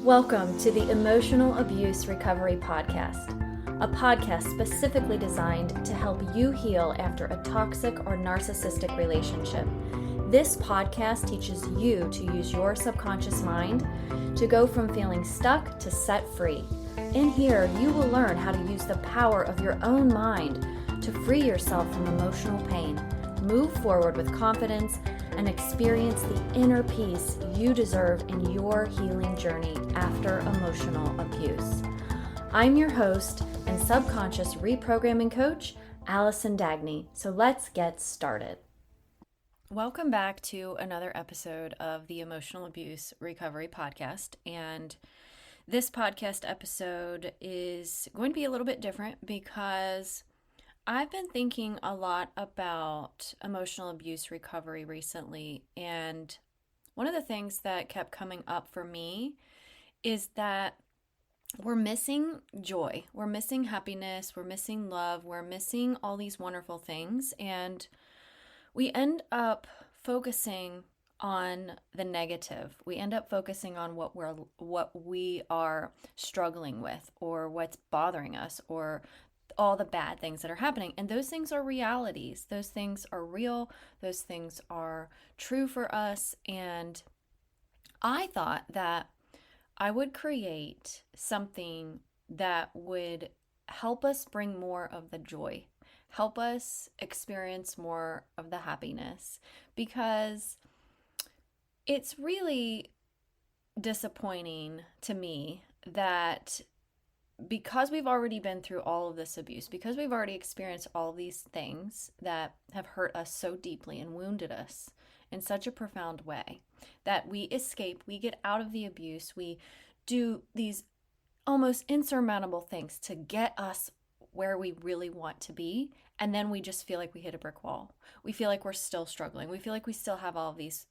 Welcome to the Emotional Abuse Recovery Podcast, a podcast specifically designed to help you heal after a toxic or narcissistic relationship. This podcast teaches you to use your subconscious mind to go from feeling stuck to set free. In here, you will learn how to use the power of your own mind to free yourself from emotional pain, move forward with confidence, and experience the inner peace you deserve in your healing journey after emotional abuse. I'm your host and subconscious reprogramming coach, Allison Dagny. So let's get started. Welcome back to another episode of the Emotional Abuse Recovery Podcast. And this podcast episode is going to be a little bit different because I've been thinking a lot about emotional abuse recovery recently, and one of the things that kept coming up for me is that we're missing joy, we're missing happiness, we're missing love, we're missing all these wonderful things, and we end up focusing on the negative. We end up focusing on what we are struggling with, or what's bothering us, or all the bad things that are happening. And those things are realities. Those things are real. Those things are true for us. And I thought that I would create something that would help us bring more of the joy, help us experience more of the happiness, because it's really disappointing to me that because we've already been through all of this abuse, because we've already experienced all these things that have hurt us so deeply and wounded us in such a profound way, that we escape, we get out of the abuse, we do these almost insurmountable things to get us where we really want to be, and then we just feel like we hit a brick wall. We feel like we're still struggling. We feel like we still have all of these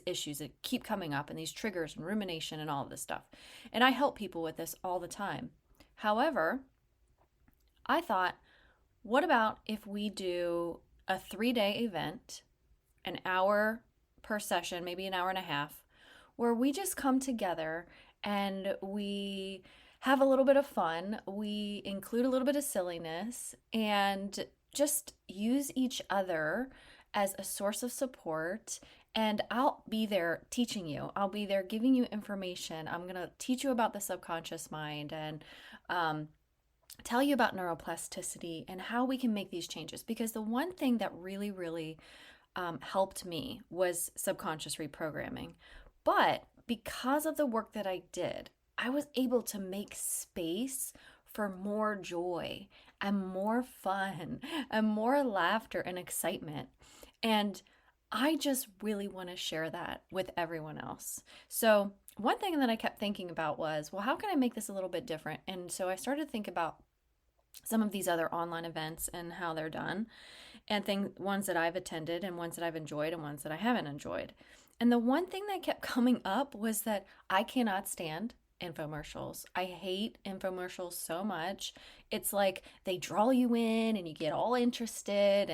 issues that keep coming up, and these triggers and rumination and all of this stuff. And I help people with this all the time. However, I thought, what about if we do a 3-day event, an hour per session, maybe an hour and a half, where we just come together and we have a little bit of fun, we include a little bit of silliness, and just use each other as a source of support. And I'll be there teaching you. I'll be there giving you information. I'm going to teach you about the subconscious mind and tell you about neuroplasticity and how we can make these changes. Because the one thing that really, really helped me was subconscious reprogramming. But because of the work that I did, I was able to make space for more joy and more fun and more laughter and excitement. And I just really want to share that with everyone else. So one thing that I kept thinking about was, well, how can I make this a little bit different? And so I started to think about some of these other online events and how they're done, and ones that I've attended and ones that I've enjoyed and ones that I haven't enjoyed. And the one thing that kept coming up was that I cannot stand infomercials. I hate infomercials so much. It's like they draw you in and you get all interested,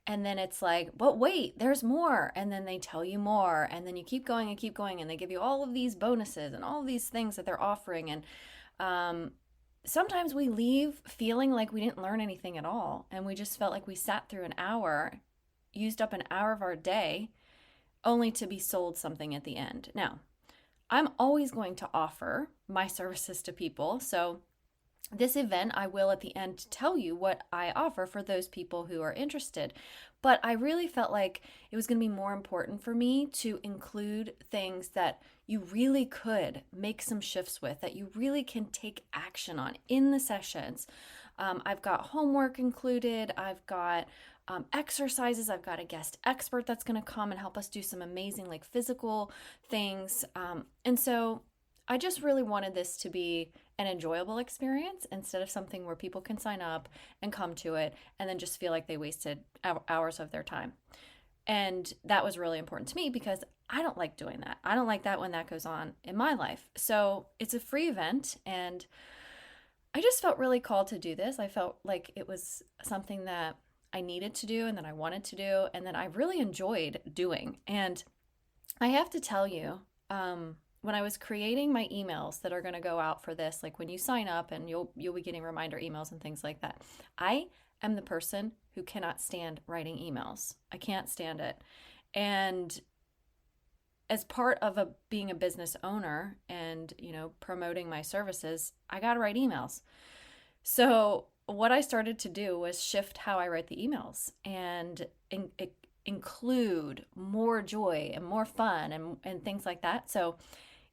and then it's like, but wait, there's more. And then they tell you more, and then you keep going and they give you all of these bonuses and all of these things that they're offering. And sometimes we leave feeling like we didn't learn anything at all, and we just felt like we sat through an hour, used up an hour of our day, only to be sold something at the end. Now, I'm always going to offer my services to people. So this event, I will at the end tell you what I offer for those people who are interested. But I really felt like it was going to be more important for me to include things that you really could make some shifts with, that you really can take action on in the sessions. I've got homework included. I've got exercises. I've got a guest expert that's going to come and help us do some amazing physical things. And so I just really wanted this to be an enjoyable experience instead of something where people can sign up and come to it and then just feel like they wasted hours of their time. And that was really important to me because I don't like doing that. I don't like that when that goes on in my life. So it's a free event, and I just felt really called to do this. I felt like it was something that I needed to do and that I wanted to do and that I really enjoyed doing. And I have to tell you, when I was creating my emails that are going to go out for this, like when you sign up and you'll be getting reminder emails and things like that, I am the person who cannot stand writing emails. I can't stand it. And as part of being a business owner and, promoting my services, I got to write emails. So what I started to do was shift how I write the emails and include more joy and more fun and things like that. So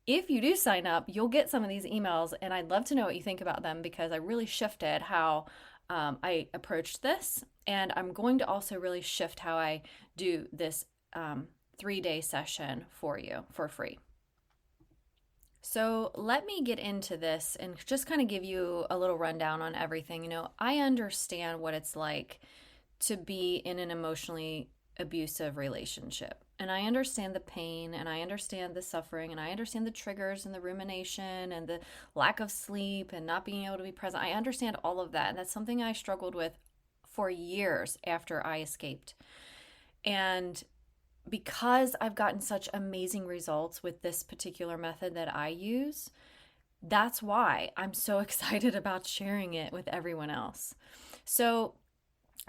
if you do sign up, you'll get some of these emails, and I'd love to know what you think about them, because I really shifted how I approached this, and I'm going to also really shift how I do this 3-day session for you for free. So let me get into this and just kind of give you a little rundown on everything. I understand what it's like to be in an emotionally abusive relationship. And I understand the pain, and I understand the suffering, and I understand the triggers and the rumination and the lack of sleep and not being able to be present. I understand all of that. And that's something I struggled with for years after I escaped. And because I've gotten such amazing results with this particular method that I use, that's why I'm so excited about sharing it with everyone else. So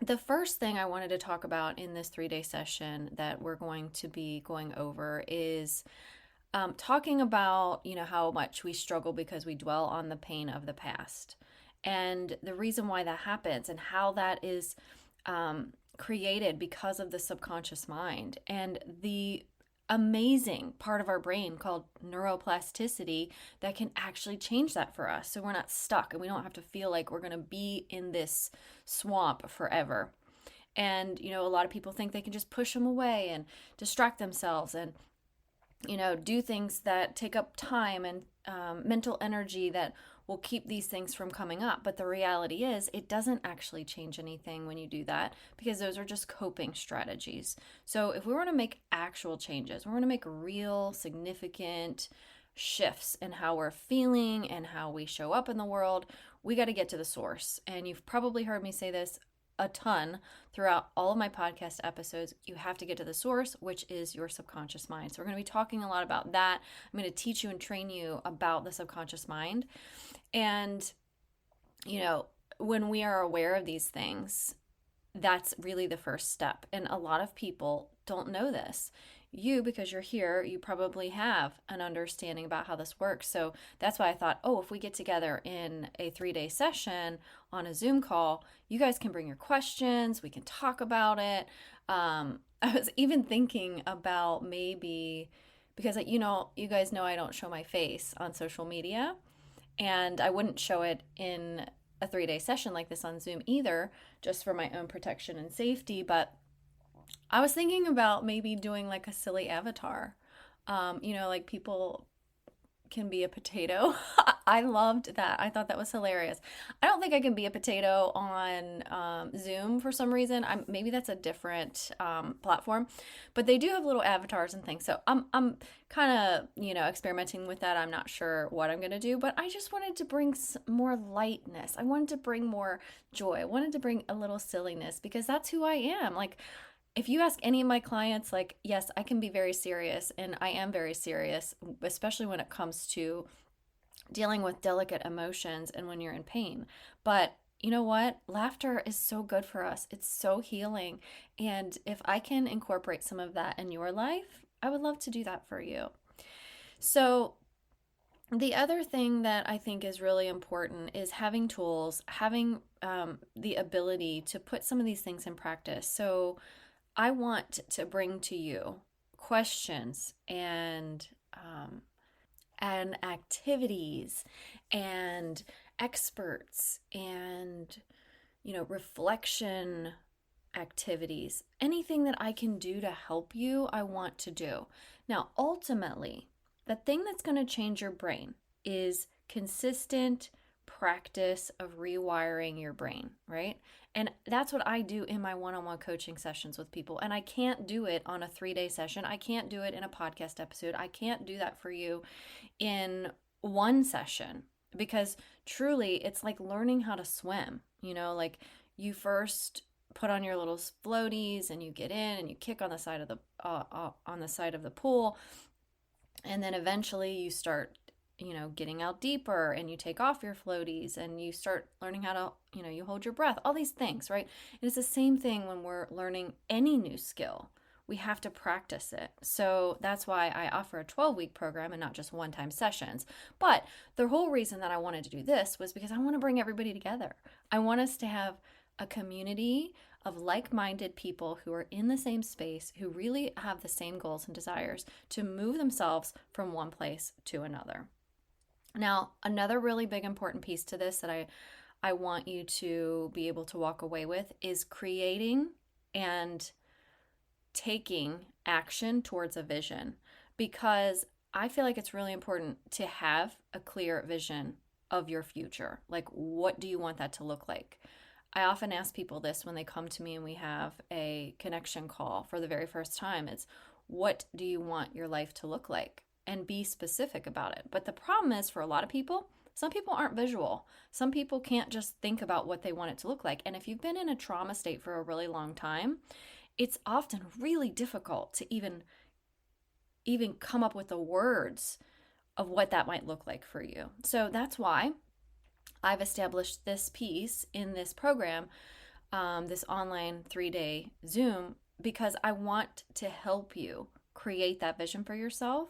the first thing I wanted to talk about in this 3-day session that we're going to be going over is talking about, how much we struggle because we dwell on the pain of the past, and the reason why that happens, and how that is created because of the subconscious mind and the amazing part of our brain called neuroplasticity that can actually change that for us, so we're not stuck and we don't have to feel like we're going to be in this swamp forever. And a lot of people think they can just push them away and distract themselves and do things that take up time and mental energy that will keep these things from coming up. But the reality is, it doesn't actually change anything when you do that, because those are just coping strategies. So if we want to make actual changes, we want to make real significant shifts in how we're feeling and how we show up in the world, we got to get to the source. And you've probably heard me say this a ton throughout all of my podcast episodes. You have to get to the source, which is your subconscious mind. So we're going to be talking a lot about that. I'm going to teach you and train you about the subconscious mind. And, when we are aware of these things, that's really the first step. And a lot of people don't know this. Because you're here, you probably have an understanding about how this works. So that's why I thought, if we get together in a 3-day session on a Zoom call, you guys can bring your questions. We can talk about it. I was even thinking about maybe, because you guys know I don't show my face on social media, and I wouldn't show it in a 3-day session like this on Zoom either, just for my own protection and safety. But I was thinking about maybe doing like a silly avatar. Like people can be a potato. I loved that. I thought that was hilarious. I don't think I can be a potato on Zoom for some reason. Maybe that's a different platform, but they do have little avatars and things. So I'm kind of, experimenting with that. I'm not sure what I'm going to do, but I just wanted to bring more lightness. I wanted to bring more joy. I wanted to bring a little silliness, because that's who I am. Like, if you ask any of my clients, like, yes, I can be very serious, and I am very serious, especially when it comes to dealing with delicate emotions and when you're in pain. But you know what? Laughter is so good for us. It's so healing. And if I can incorporate some of that in your life, I would love to do that for you. So the other thing that I think is really important is having tools, having the ability to put some of these things in practice. So I want to bring to you questions and activities and experts and reflection activities. Anything that I can do to help you, I want to do. Now, ultimately, the thing that's going to change your brain is consistent practice of rewiring your brain, right? And that's what I do in my one-on-one coaching sessions with people. And I can't do it on a 3-day session. I can't do it in a podcast episode. I can't do that for you in one session, because truly it's like learning how to swim. Like you first put on your little floaties and you get in and you kick on the side of the pool. And then eventually you start, getting out deeper, and you take off your floaties, and you start learning how to, you hold your breath, all these things, right? And it's the same thing when we're learning any new skill. We have to practice it. So that's why I offer a 12-week program and not just one-time sessions. But the whole reason that I wanted to do this was because I want to bring everybody together. I want us to have a community of like-minded people who are in the same space, who really have the same goals and desires to move themselves from one place to another. Now, another really big important piece to this that I want you to be able to walk away with is creating and taking action towards a vision, because I feel like it's really important to have a clear vision of your future. Like, what do you want that to look like? I often ask people this when they come to me and we have a connection call for the very first time. It's, what do you want your life to look like? And be specific about it. But the problem is, for a lot of people, some people aren't visual. Some people can't just think about what they want it to look like. And if you've been in a trauma state for a really long time, it's often really difficult to even come up with the words of what that might look like for you. So that's why I've established this piece in this program, this online 3-day Zoom, because I want to help you create that vision for yourself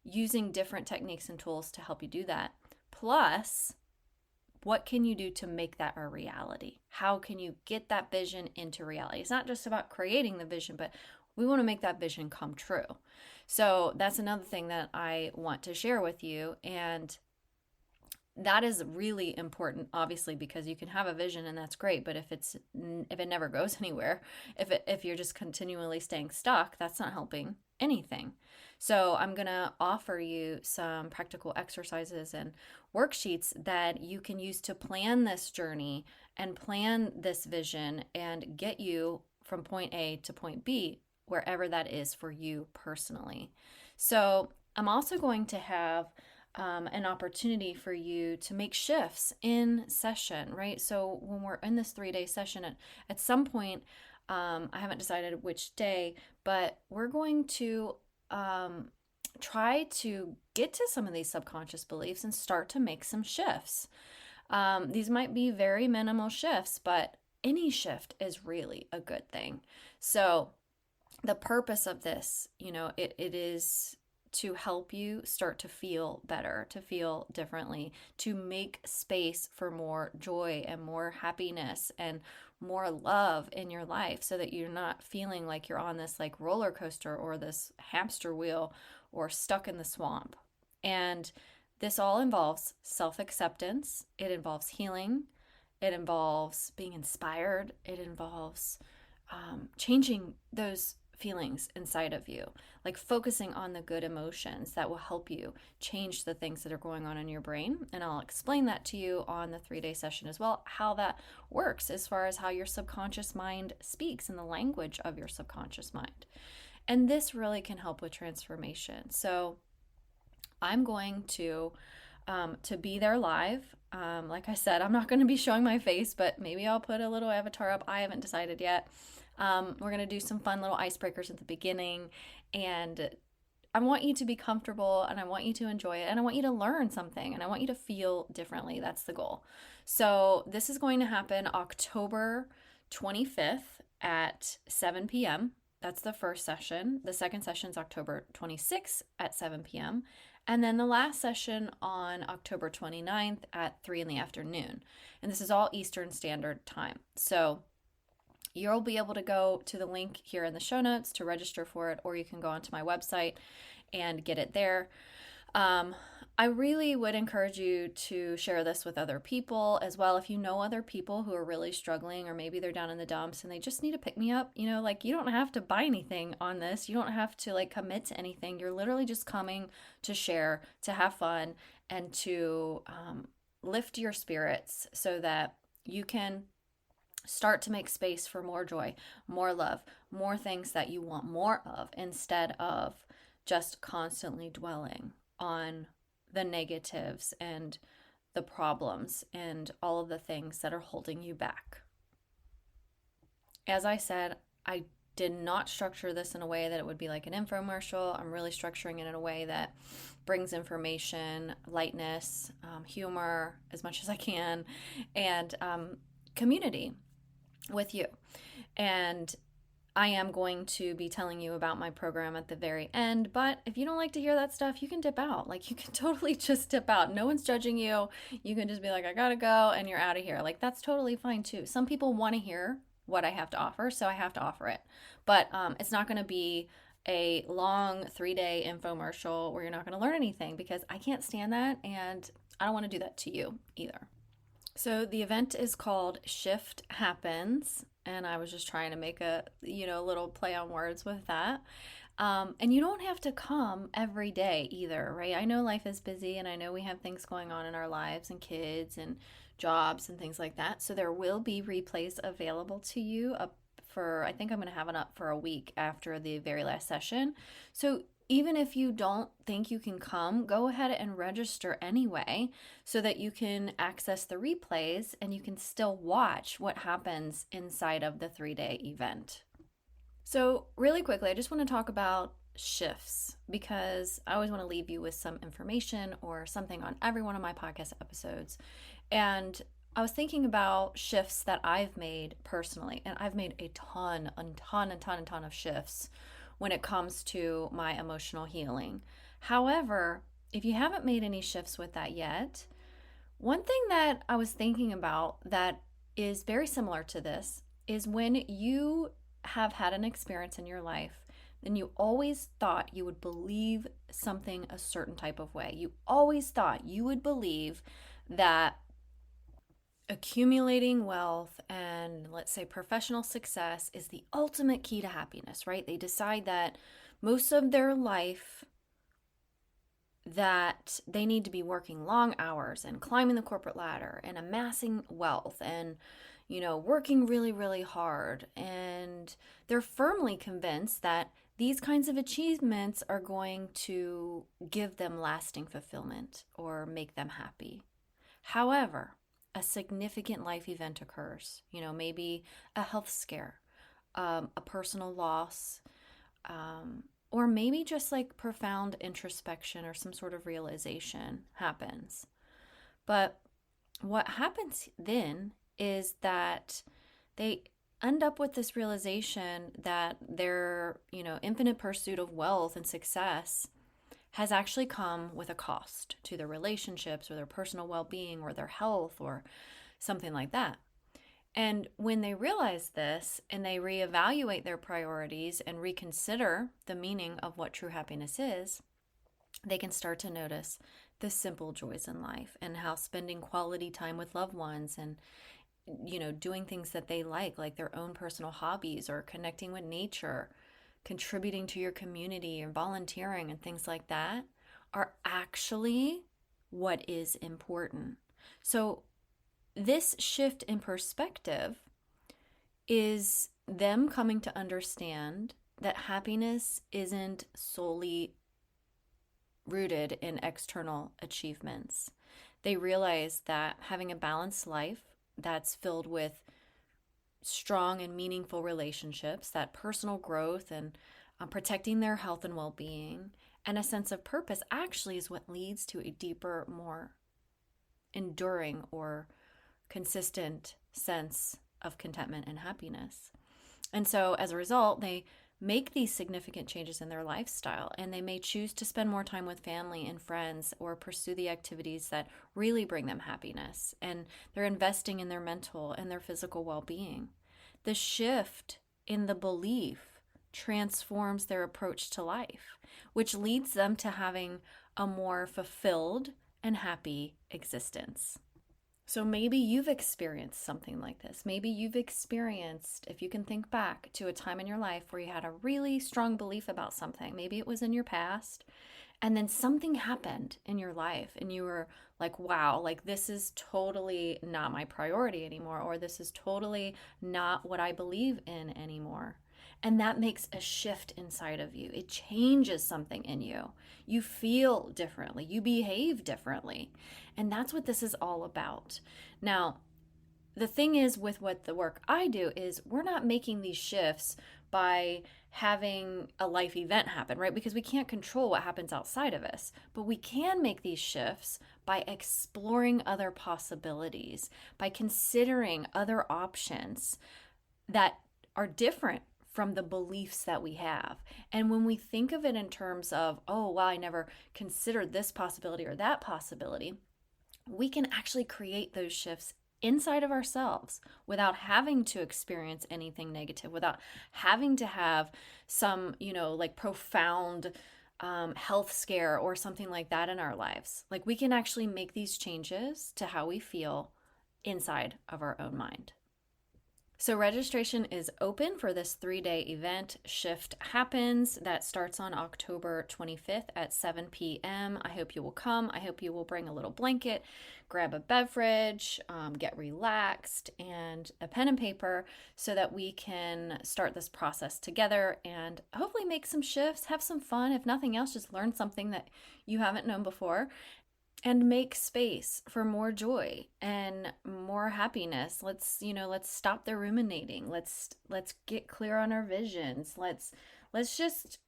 using different techniques and tools to help you do that. Plus, what can you do to make that a reality? How can you get that vision into reality? It's not just about creating the vision, but we want to make that vision come true. So that's another thing that I want to share with you. And that is really important, obviously, because you can have a vision and that's great. But if it never goes anywhere, if you're just continually staying stuck, that's not helping anything. So I'm going to offer you some practical exercises and worksheets that you can use to plan this journey and plan this vision and get you from point A to point B, wherever that is for you personally. So I'm also going to have an opportunity for you to make shifts in session, right? So when we're in this 3-day session, at some point, I haven't decided which day, but we're going to try to get to some of these subconscious beliefs and start to make some shifts. These might be very minimal shifts, but any shift is really a good thing. So the purpose of this, it is to help you start to feel better, to feel differently, to make space for more joy and more happiness and more love in your life, so that you're not feeling like you're on this like roller coaster or this hamster wheel or stuck in the swamp. And this all involves self-acceptance. It involves healing. It involves being inspired. It involves changing those feelings inside of you, like focusing on the good emotions that will help you change the things that are going on in your brain. And I'll explain that to you on the 3-day session as well, how that works as far as how your subconscious mind speaks and the language of your subconscious mind. And this really can help with transformation. So I'm going to be there live. Like I said, I'm not going to be showing my face, but maybe I'll put a little avatar up. I haven't decided yet. We're going to do some fun little icebreakers at the beginning, and I want you to be comfortable, and I want you to enjoy it, and I want you to learn something, and I want you to feel differently. That's the goal. So this is going to happen October 25th at 7 p.m. That's the first session. The second session is October 26th at 7 p.m. And then the last session on October 29th at 3 in the afternoon. And this is all Eastern Standard Time. So you'll be able to go to the link here in the show notes to register for it, or you can go onto my website and get it there. I really would encourage you to share this with other people as well. If you know other people who are really struggling, or maybe they're down in the dumps and they just need to pick me up, you don't have to buy anything on this. You don't have to commit to anything. You're literally just coming to share, to have fun, and to lift your spirits so that you can start to make space for more joy, more love, more things that you want more of, instead of just constantly dwelling on the negatives and the problems and all of the things that are holding you back. As I said, I did not structure this in a way that it would be like an infomercial. I'm really structuring it in a way that brings information, lightness, humor as much as I can, and community with you. And I am going to be telling you about my program at the very end, but if you don't like to hear that stuff, you can dip out. Like, you can totally just dip out. No one's judging you. You can just be like, I gotta go, and you're out of here. Like, that's totally fine too. Some people want to hear what I have to offer, so I have to offer it. But it's not going to be a long 3-day infomercial where you're not going to learn anything, because I can't stand that, and I don't want to do that to you either. So the event is called Shift Happens, and I was just trying to make a little play on words with that. And you don't have to come every day either, right? I know life is busy, and I know we have things going on in our lives, and kids and jobs and things like that. So there will be replays available to you I think I'm going to have it up for a week after the very last session. So even if you don't think you can come, go ahead and register anyway, so that you can access the replays and you can still watch what happens inside of the 3-day event. So really quickly, I just want to talk about shifts, because I always want to leave you with some information or something on every one of my podcast episodes. And I was thinking about shifts that I've made personally, and I've made a ton of shifts when it comes to my emotional healing. However, if you haven't made any shifts with that yet, one thing that I was thinking about that is very similar to this is when you have had an experience in your life, then you always thought you would believe something a certain type of way. You always thought you would believe that accumulating wealth and, let's say, professional success is the ultimate key to happiness, right? They decide that most of their life that they need to be working long hours and climbing the corporate ladder and amassing wealth and, working really, really hard. And they're firmly convinced that these kinds of achievements are going to give them lasting fulfillment or make them happy. However, a significant life event occurs, maybe a health scare, a personal loss, or maybe just like profound introspection or some sort of realization happens. But what happens then is that they end up with this realization that their, infinite pursuit of wealth and success has actually come with a cost to their relationships or their personal well-being or their health or something like that. And when they realize this and they reevaluate their priorities and reconsider the meaning of what true happiness is, they can start to notice the simple joys in life and how spending quality time with loved ones and, doing things that they like their own personal hobbies or connecting with nature, contributing to your community and volunteering and things like that are actually what is important. So this shift in perspective is them coming to understand that happiness isn't solely rooted in external achievements. They realize that having a balanced life that's filled with strong and meaningful relationships, that personal growth and protecting their health and well-being, and a sense of purpose actually is what leads to a deeper, more enduring or consistent sense of contentment and happiness. And so as a result, they make these significant changes in their lifestyle, and they may choose to spend more time with family and friends or pursue the activities that really bring them happiness. And they're investing in their mental and their physical well-being. The shift in the belief transforms their approach to life, which leads them to having a more fulfilled and happy existence. So maybe you've experienced something like this. Maybe you've experienced, if you can think back to a time in your life where you had a really strong belief about something. Maybe it was in your past, and then something happened in your life and you were like, wow, like this is totally not my priority anymore, or this is totally not what I believe in anymore. And that makes a shift inside of you. It changes something in you. You feel differently. You behave differently. And that's what this is all about. Now, the thing is with what the work I do is we're not making these shifts by having a life event happen, right? Because we can't control what happens outside of us, but we can make these shifts by exploring other possibilities, by considering other options that are different from the beliefs that we have. And when we think of it in terms of, oh, wow, I never considered this possibility or that possibility, we can actually create those shifts inside of ourselves without having to experience anything negative, without having to have some, like profound health scare or something like that in our lives. Like, we can actually make these changes to how we feel inside of our own mind. So registration is open for this 3-day event. Shift Happens. That starts on October 25th at 7 p.m. I hope you will come. I hope you will bring a little blanket, grab a beverage, get relaxed, and a pen and paper so that we can start this process together and hopefully make some shifts, have some fun. If nothing else, just learn something that you haven't known before. And make space for more joy and more happiness. Let's stop the ruminating. Let's get clear on our visions. Let's just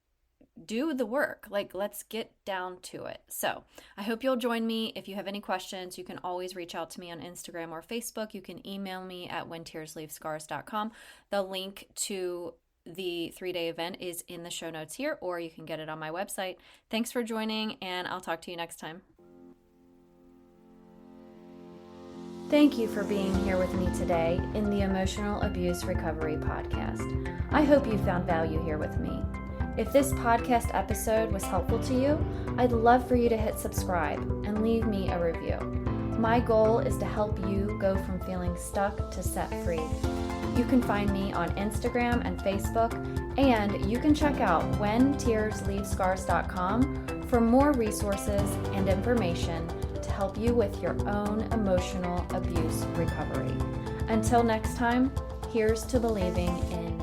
do the work. Like, let's get down to it. So I hope you'll join me. If you have any questions, you can always reach out to me on Instagram or Facebook. You can email me at whentearsleavescars.com. The link to the 3-day event is in the show notes here, or you can get it on my website. Thanks for joining, and I'll talk to you next time. Thank you for being here with me today in the Emotional Abuse Recovery Podcast. I hope you found value here with me. If this podcast episode was helpful to you, I'd love for you to hit subscribe and leave me a review. My goal is to help you go from feeling stuck to set free. You can find me on Instagram and Facebook, and you can check out whentearsleavescars.com for more resources and information to help you with your own emotional abuse recovery. Until next time, here's to believing in